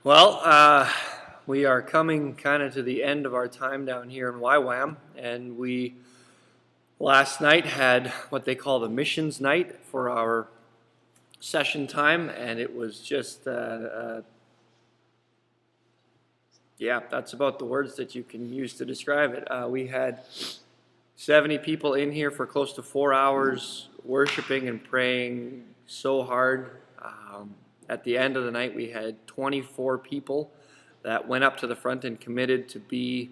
Well, we are coming kind of to the end of our time down here in YWAM, and we last night had what they call the missions night for our session time, and it was just, yeah, that's about the words that you can use to describe it. We had 70 people in here for close to 4 hours, worshiping and praying so hard. At the end of the night, we had 24 people that went up to the front and committed to be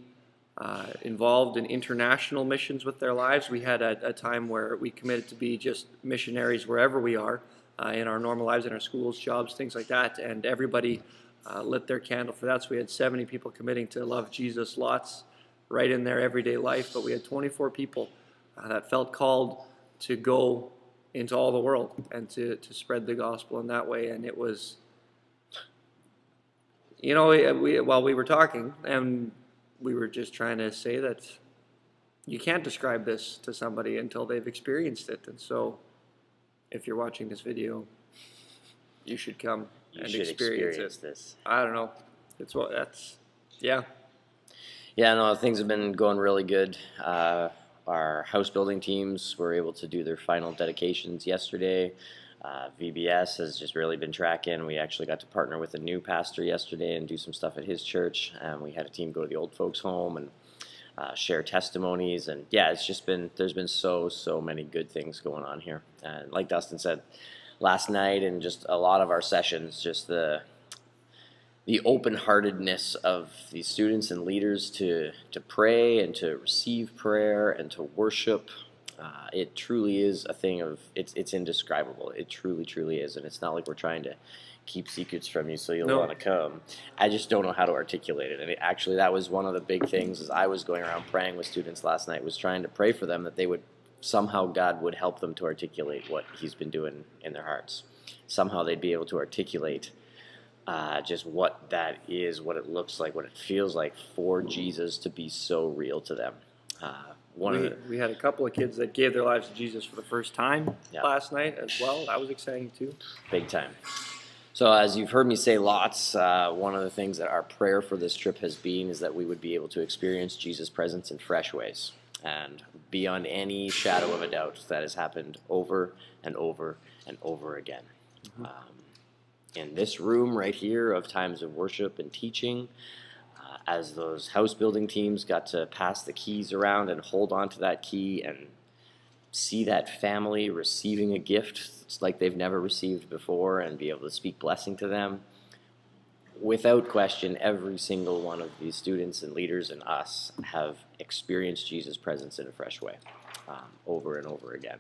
involved in international missions with their lives. We had a time where we committed to be just missionaries wherever we are in our normal lives, in our schools, jobs, things like that, and everybody lit their candle for that. So we had 70 people committing to love Jesus lots right in their everyday life, but we had 24 people that felt called to go into all the world and to spread the gospel in that way. And it was, while we were talking, and we were just trying to say that you can't describe this to somebody until they've experienced it. And so if you're watching this video, you should come and experience this. I don't know. Yeah. Yeah, no, things have been going really good. Our house building teams were able to do their final dedications yesterday. VBS has just really been tracking. We actually got to partner with a new pastor yesterday and do some stuff at his church. We had a team go to the old folks' home and share testimonies. And yeah, there's been so many good things going on here. And like Dustin said last night, and just a lot of our sessions, just the open-heartedness of these students and leaders to pray and to receive prayer and to worship. It truly is a thing of, it's indescribable. It truly is. And it's not like we're trying to keep secrets from you so you'll want to come. I just don't know how to articulate it. And actually, that was one of the big things as I was going around praying with students last night, was trying to pray for them that they would, somehow God would help them to articulate what he's been doing in their hearts. Somehow they'd be able to articulate just what that is, what it looks like, what it feels like for Jesus to be so real to them. We had a couple of kids that gave their lives to Jesus for the first time last night as well. That was exciting too. Big time. So as you've heard me say lots, one of the things that our prayer for this trip has been is that we would be able to experience Jesus' presence in fresh ways. And beyond any shadow of a doubt, that has happened over and over and over again. Mm-hmm. In this room right here of times of worship and teaching, as those house building teams got to pass the keys around and hold on to that key and see that family receiving a gift like they've never received before and be able to speak blessing to them, without question, every single one of these students and leaders and us have experienced Jesus' presence in a fresh way, over and over again.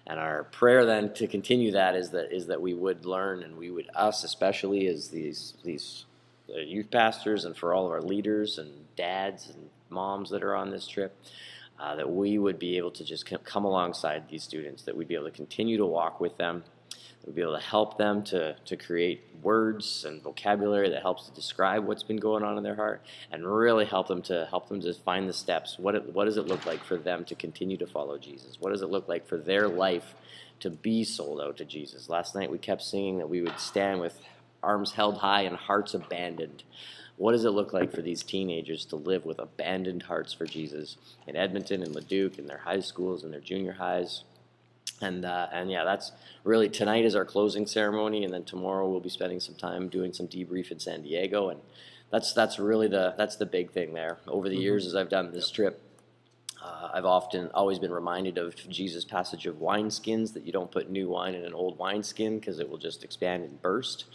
And our prayer then to continue that is that we would learn, and we would, us especially as these youth pastors, and for all of our leaders and dads and moms that are on this trip, that we would be able to just come alongside these students, that we'd be able to continue to walk with them, that we'd be able to help them to create words and vocabulary that helps to describe what's been going on in their heart, and really help them to find the steps. What does it look like for them to continue to follow Jesus? What does it look like for their life to be sold out to Jesus? Last night we kept singing that we would stand with arms held high and hearts abandoned. What does it look like for these teenagers to live with abandoned hearts for Jesus in Edmonton and Leduc, in their high schools and their junior highs? And yeah, that's really, tonight is our closing ceremony, and then tomorrow we'll be spending some time doing some debrief in San Diego, and that's really the big thing there. Over the years, as I've done this trip, I've always been reminded of Jesus' passage of wineskins, that you don't put new wine in an old wineskin because it will just expand and burst.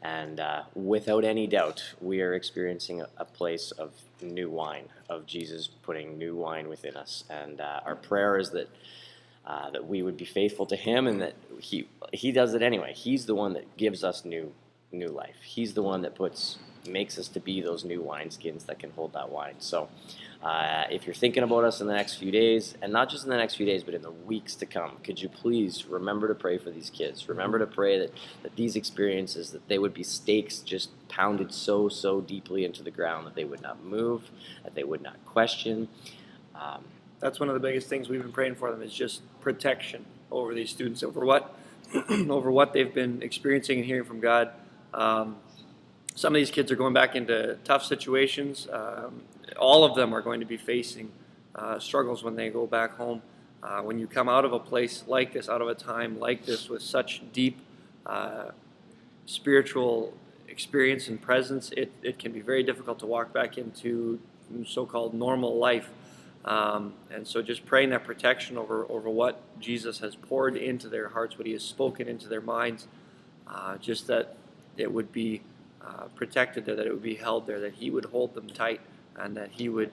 And without any doubt, we are experiencing a place of new wine, of Jesus putting new wine within us. And our prayer is that we would be faithful to him, and that he does it anyway. He's the one that gives us new life. He's the one that makes us to be those new wineskins that can hold that wine. So if you're thinking about us in the next few days, and not just in the next few days, but in the weeks to come, could you please remember to pray for these kids? Remember to pray that these experiences, that they would be stakes just pounded so deeply into the ground, that they would not move, that they would not question. That's one of the biggest things we've been praying for them, is just protection over these students, over what they've been experiencing and hearing from God. some of these kids are going back into tough situations. All of them are going to be facing struggles when they go back home. When you come out of a place like this, out of a time like this with such deep spiritual experience and presence, it can be very difficult to walk back into so-called normal life. And so just praying that protection over what Jesus has poured into their hearts, what he has spoken into their minds, just that it would be protected there, that it would be held there, that he would hold them tight, and that he would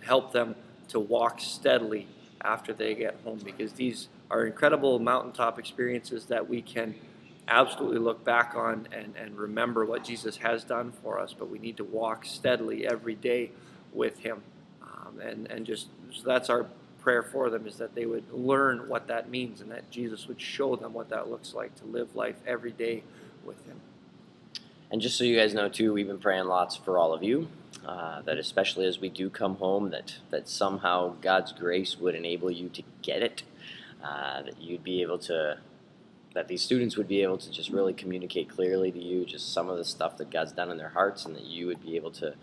help them to walk steadily after they get home, because these are incredible mountaintop experiences that we can absolutely look back on and remember what Jesus has done for us, but we need to walk steadily every day with him. And just so that's our prayer for them, is that they would learn what that means, and that Jesus would show them what that looks like to live life every day with him. And just so you guys know too, we've been praying lots for all of you, that especially as we do come home, that somehow God's grace would enable you to get it, that you'd be able to, that these students would be able to just really communicate clearly to you just some of the stuff that God's done in their hearts, and that you would be able to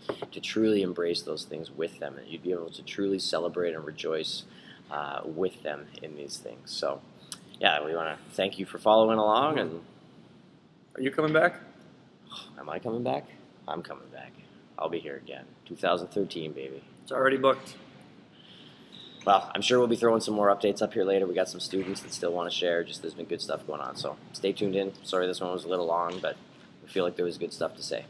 truly embrace those things with them, and you'd be able to truly celebrate and rejoice with them in these things. So yeah, we want to thank you for following along. And Are you coming back? am I coming back? I'm coming back. I'll be here again. 2013, baby. It's already booked. Well, I'm sure we'll be throwing some more updates up here later. We got some students that still want to share. Just there's been good stuff going on. So stay tuned in. Sorry this one was a little long, but we feel like there was good stuff to say.